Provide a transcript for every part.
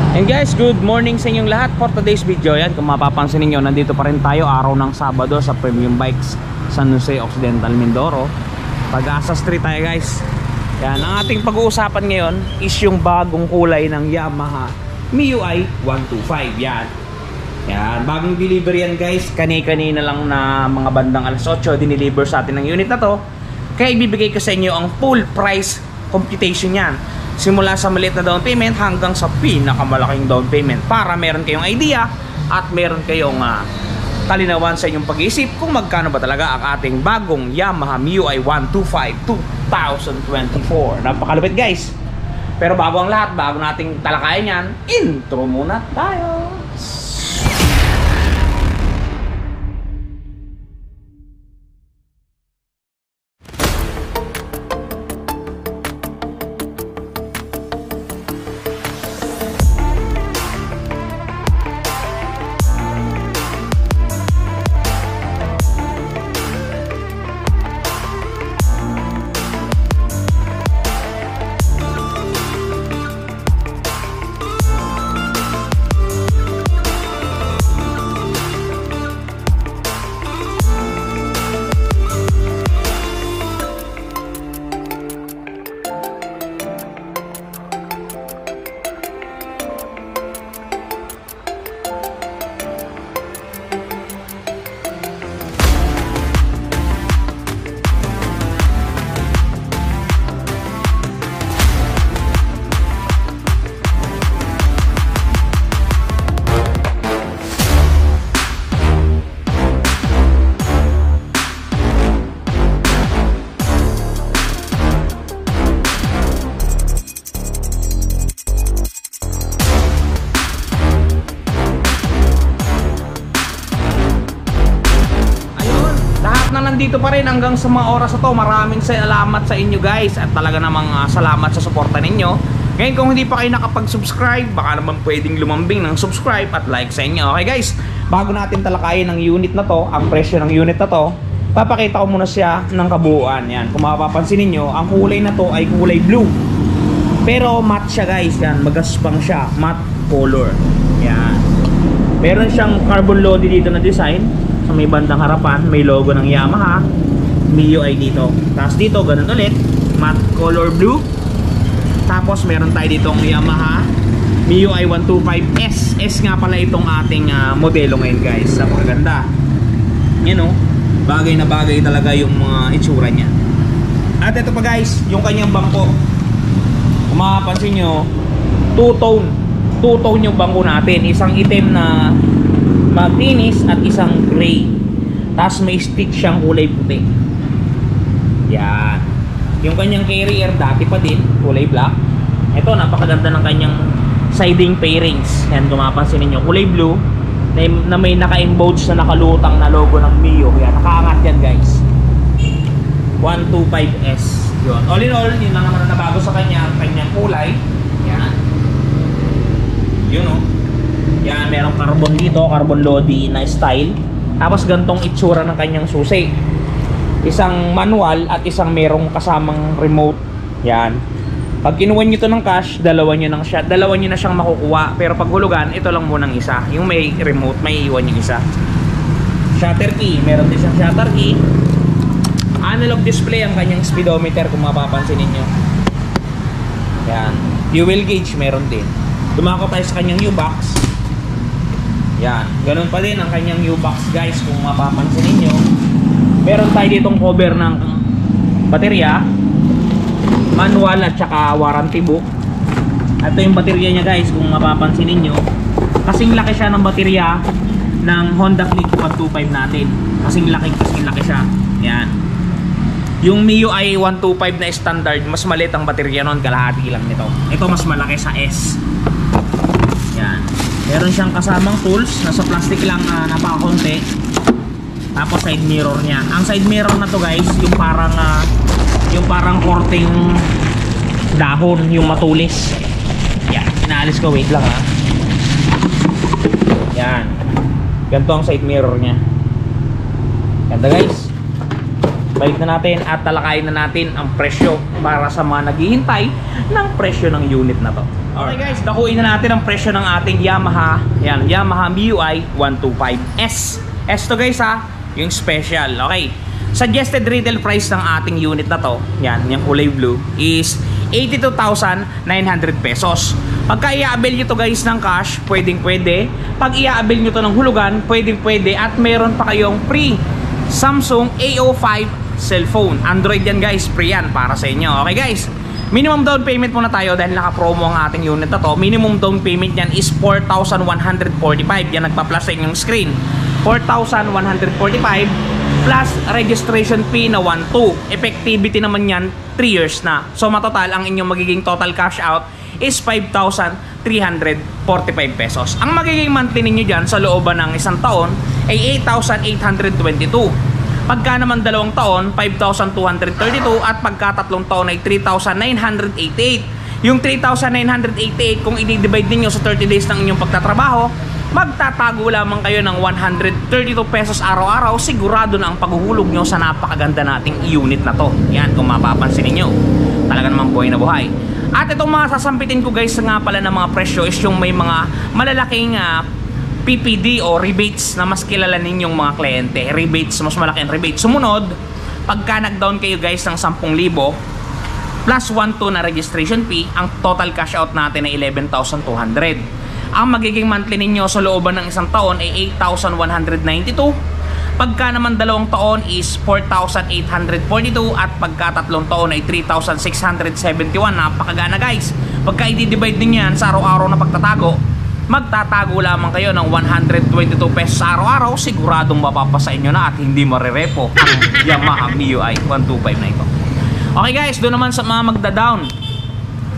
And guys, good morning sa inyong lahat for today's video. Yan, kung mapapansin niyo, nandito pa rin tayo araw ng Sabado sa Premium Bikes San Jose Occidental, Mindoro. Pag-asa Street tayo guys. Yan, ang ating pag-uusapan ngayon is yung bagong kulay ng Yamaha MIUI 125. Yan, bagong delivery yan guys. Kani-kanina lang na mga bandang alas 8 dineliver sa atin ng unit na to. Kaya ibibigay ko sa inyo ang full price computation yan, simula sa maliit na down payment hanggang sa pinakamalaking down payment, para meron kayong idea at meron kayong kalinawan sa inyong pag-iisip kung magkano ba talaga ang ating bagong Yamaha MIUI 125 2024. Napakalupit guys. Pero bago ang lahat, bago nating talakayan yan, intro muna tayo. Nandito pa rin hanggang sa mga oras na to. Maraming salamat sa inyo guys, at talaga namang salamat sa suporta ninyo. Ngayon, kung hindi pa kayo nakapag-subscribe, baka naman pwedeng lumambing ng subscribe at like sa inyo. Okay guys, bago natin talakayin ng unit na to, ang presyo ng unit na to, papakita ko muna siya ng kabuuan. Yan, kung mapapansin niyo, ang kulay na to ay kulay blue, pero matte siya guys. Yan, magaspang siya, matte color. Yan, meron siyang carbon loaded dito na design. Sa may bandang harapan, may logo ng Yamaha MIUI dito. Tapos dito, ganun ulit, matte color blue. Tapos meron tayo ditong Yamaha MIUI 125S. S nga pala itong ating modelo ngayon guys. Napakaganda. Yan o, bagay na bagay talaga yung mga itsura niya. At ito pa guys, yung kanyang bangko. Kung makapansin nyo, two-tone yung bangko natin. Isang itim na matinis at isang gray. Tapos may stick siyang kulay puti. Yan. Yung kanyang carrier dati pa din, kulay black. Ito, napakaganda ng kanyang siding pairings. Yan, kung mapapansin niyo, kulay blue na may naka-embouch na nakalutang na logo ng Mio. Yan, nakaangat yan guys. 125S. Yun. All in all, yun na naman na nabago sa kanyang kulay. Yan. Yun o. Yan, merong carbon dito, carbon lodi na style. Tapos gantong itsura ng kanyang susi. Isang manual at isang merong kasamang remote. Yan. Pag kinuha nyo to ng cash, dalawa nyo na siyang makukuha. Pero pag hulugan, ito lang munang isa. Yung may remote, may iwan yung isa. Shutter key, meron din siyang shutter key. Analog display ang kanyang speedometer kung mapapansin ninyo. Yan. Fuel gauge, meron din. Dumako tayo sa kanyang U-box. Yan, ganun pa din ang kanyang U-box guys, kung mapapansin niyo. Meron tayo ditong cover ng baterya, manual at saka warranty book. Ito yung baterya niya guys, kung mapapansin niyo. Kasing laki siya ng baterya ng Honda Click 125 natin. Kasing laki siya. Yan. Yung MIUI 125 na standard, mas maliit ang baterya nun, kalahati lang nito. Ito mas malaki sa S. Yan. Meron siyang kasamang tools, nasa plastic lang, napakakonti. Tapos side mirror niya. Ang side mirror na to guys, yung parang korteng dahon, yung matulis. Yan, inaalis ko, wait lang ha. Yan. Ganito ang side mirror niya. Ganda guys. Balik na natin at talakayin na natin ang presyo para sa mga naghihintay ng presyo ng unit na to. Okay guys, dakuin na natin ang presyo ng ating Yamaha. Yan, Yamaha MIUI 125S. S to guys ha, yung special. Okay. Suggested retail price ng ating unit na to, yan, yung kulay blue, is 82,900 pesos. Pagka i-avail nyo to guys ng cash, pwedeng pwede. Pag i-avail nyo to ng hulugan, pwedeng pwede. At meron pa kayong free Samsung A05 cellphone. Android yan guys, free yan para sa inyo. Okay guys, minimum down payment muna tayo dahil naka-promo ang ating unit na to. Minimum down payment yan is 4,145. Yan nagpa-plus sa inyong screen. 4,145 plus registration fee na 1,200. Effectivity naman yan 3 years na. So matotal ang inyong magiging total cash out is 5,345 pesos. Ang magiging monthly ninyo dyan sa looban ng isang taon ay 8,822. Pagka naman 2 taon, 5,232 at pagka 3 taon ay 3,988. Yung 3,988 kung i-divide ninyo sa 30 days ng inyong pagtatrabaho, magtatago lamang kayo ng 132 pesos araw-araw. Sigurado na ang paghuhulog nyo sa napakaganda nating unit na to. Yan, kung mapapansin ninyo, talaga namang buhay na buhay. At itong mga sasampitin ko guys nga pala ng mga presyo is yung may mga malalaking PPD o rebates na mas kilala ninyong mga kliyente. Rebates, mas malaki ang rebate. Sumunod, pagka nag-down kayo guys ng 10,000 plus 1,200 na registration fee, ang total cash out natin ay 11,200. Ang magiging monthly ninyo sa looban ng isang taon ay 8,192. Pagka naman 2 taon is 4,842 at pagka 3 taon ay 3,671. Napakagana guys. Pagka i-divide din yan sa araw-araw na pagtatago, magtatago lamang kayo ng 122 pesos araw-araw. Siguradong mapapasa inyo na at hindi marirepo ang Yamaha MIUI 125 na ito. Okay guys, doon naman sa mga magda-down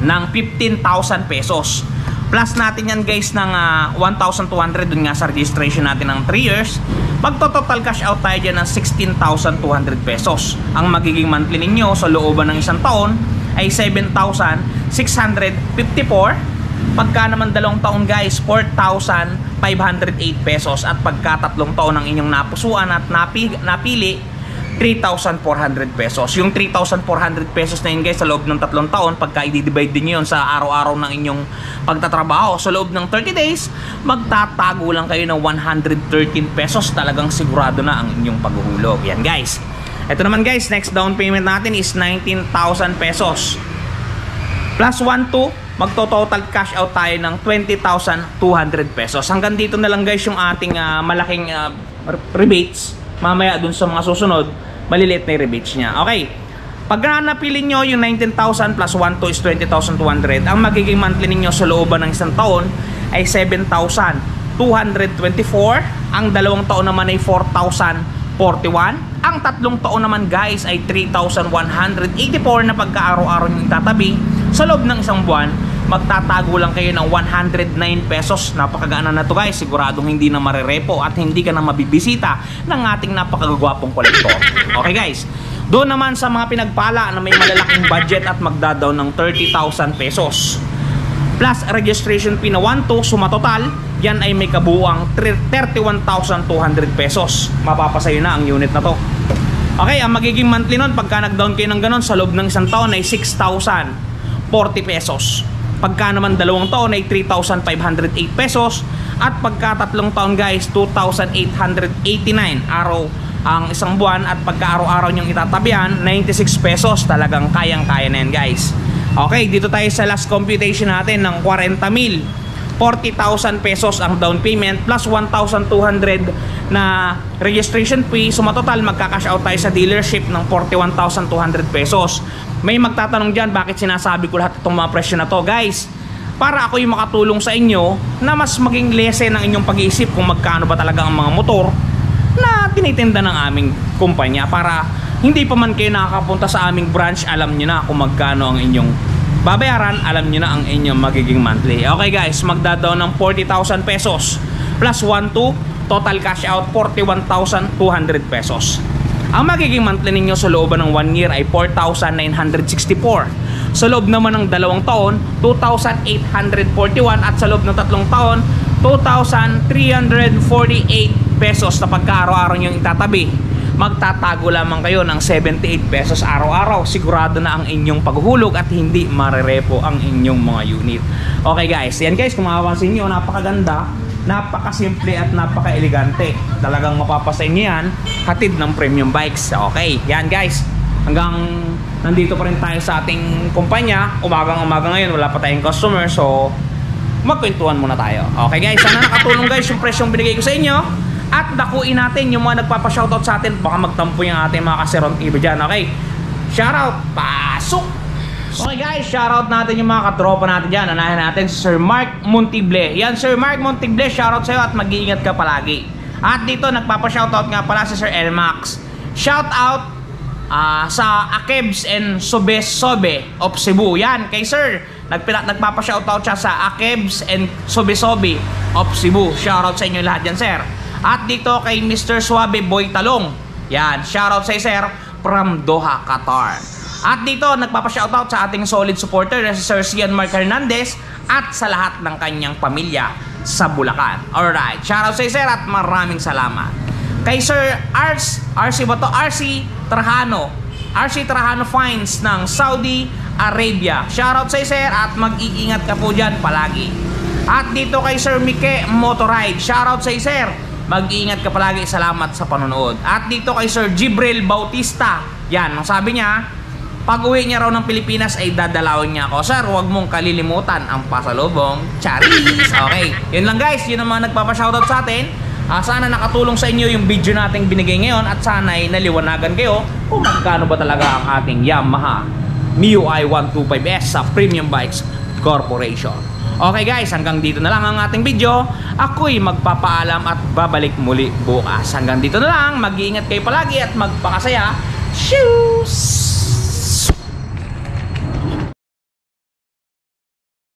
ng 15,000 pesos. Plus natin yan guys ng 1,200 dun nga sa registration natin ng 3 years. Magto-total cash out tayo dyan ng 16,200 pesos. Ang magiging monthly ninyo sa looban ng isang taon ay 7,654. Pagka naman 2 taon guys, 4,508 pesos. At pagka 3 taon ang inyong napusuan at napili, 3,400 pesos. Yung 3,400 pesos na yun guys sa loob ng 3 taon, pagka i-divide din yun sa araw-araw ng inyong pagtatrabaho, sa loob ng 30 days, magtatago lang kayo ng 113 pesos. Talagang sigurado na ang inyong paghuhulog. Yan guys. Ito naman guys, next down payment natin is 19,000 pesos. Plus 1,200. Magto-total cash out tayo ng 20,200 pesos. Hanggang dito na lang guys yung ating malaking rebates. Mamaya dun sa mga susunod, maliliit na yung rebates niya. Okay. Pag napili nyo yung 19,000 plus 1,200 is 20,200, ang magiging monthly ninyo sa looban ng isang taon ay 7,224. Ang 2 taon naman ay 4,041. Ang 3 taon naman guys ay 3,184 na pagka-araw-araw nyo itatabi. Sa loob ng isang buwan, magtatago lang kayo ng 109 pesos. Napakagana na to guys. Siguradong hindi na marirepo at hindi ka na mabibisita ng ating napakagwapong kolektor. Okay guys, doon naman sa mga pinagpala na may malalaking budget at magdadaw ng 30,000 pesos plus registration fee na 1,200, sumatotal yan ay may kabuuang 31,200 pesos. Mapapasayo na ang unit na to. Okay, ang magiging monthly nun pagka nag-down kayo ng ganon sa loob ng isang taon ay 6,040 pesos. Pagka naman 2 taon ay 3,508 pesos. At pagka 3 taon guys, 2,889 araw ang isang buwan. At pagka araw-araw nyong itatabihan, 96 pesos. Talagang kayang-kaya na yan guys. Okay, dito tayo sa last computation natin ng 40,000. 40,000 pesos ang down payment plus 1,200 na registration fee. So matotal magka-cash out tayo sa dealership ng 41,200 pesos. May magtatanong dyan, bakit sinasabi ko lahat itong mga presyo na to guys? Para ako yung makatulong sa inyo na mas maging lesen ang inyong pag-iisip kung magkano ba talaga ang mga motor na tinitinda ng aming kumpanya. Para hindi pa man kayo nakakapunta sa aming branch, alam nyo na kung magkano ang inyong babayaran, alam nyo na ang inyong magiging monthly. Okay guys, magdadaw ng 40,000 pesos plus 1,200, total cash out 41,200 pesos. Ang magiging monthly ninyo sa looban ng 1 year ay 4,964. Sa loob naman ng 2 taon, 2,841. At sa loob ng 3 taon, 2,348 pesos na pagka-araw-araw nyo itatabi. magtatago lamang kayo ng 78 pesos araw-araw. Sigurado na ang inyong paghuhulog at hindi marerepo ang inyong mga unit. Okay guys, yan guys, kung mapapansin nyo, napakaganda, napakasimple at napaka-elegante. Talagang mapapasa nyo yan, hatid ng Premium Bikes. Okay, yan guys, hanggang nandito pa rin tayo sa ating kumpanya. Umagang-umaga ngayon, wala pa tayong customer, so magkwentuhan muna tayo. Okay guys, sana nakatulong guys yung presyong binigay ko sa inyo. At dakuin natin yung mga nagpapa-shoutout sa atin. Baka magtampo yung ating mga kaseron TV dyan. Okay, shoutout, pasok! Okay guys, shoutout natin yung mga katropa natin dyan. Anahin natin si Sir Mark Montible. Yan Sir Mark Montible, shoutout sa'yo at mag-iingat ka palagi. At dito nagpapa-shoutout nga pala si Sir Elmax. Shoutout sa Akebs and Sobe of Cebu. Yan kay Sir, nagpapa-shoutout siya sa Akebs and Sobe of Cebu. Shoutout sa inyo lahat dyan Sir. At dito kay Mr. Suave Boy Talong. Yan, shoutout sa Sir from Doha, Qatar. At dito, nagpapa-shoutout sa ating solid supporter na si Sir Cian Mark Hernandez at sa lahat ng kanyang pamilya sa Bulacan. Alright, shoutout sa Sir at maraming salamat. Kay Sir RC Trajano Fines ng Saudi Arabia. Shoutout sa Sir at mag-iingat ka po dyan palagi. At dito kay Sir Mike Motorride. Shoutout sa Sir. Mag-iingat ka palagi. Salamat sa panonood. At dito kay Sir Jibril Bautista. Yan, ang sabi niya, pag uwi niya raw ng Pilipinas ay dadalawin niya ako. Sir, huwag mong kalilimutan ang pasalubong. Charis! Okay, yun lang guys. Yun ang mga nagpapa-shoutout sa atin. Sana nakatulong sa inyo yung video nating binigay ngayon. At sana ay naliwanagan kayo kung magkano ba talaga ang ating Yamaha MIUI 125S sa Premium Bikes Corporation. Okay guys, hanggang dito na lang ang ating video. Ako'y magpapaalam at babalik muli bukas. Hanggang dito na lang. Mag-iingat kayo palagi at magpakasaya. Shoes!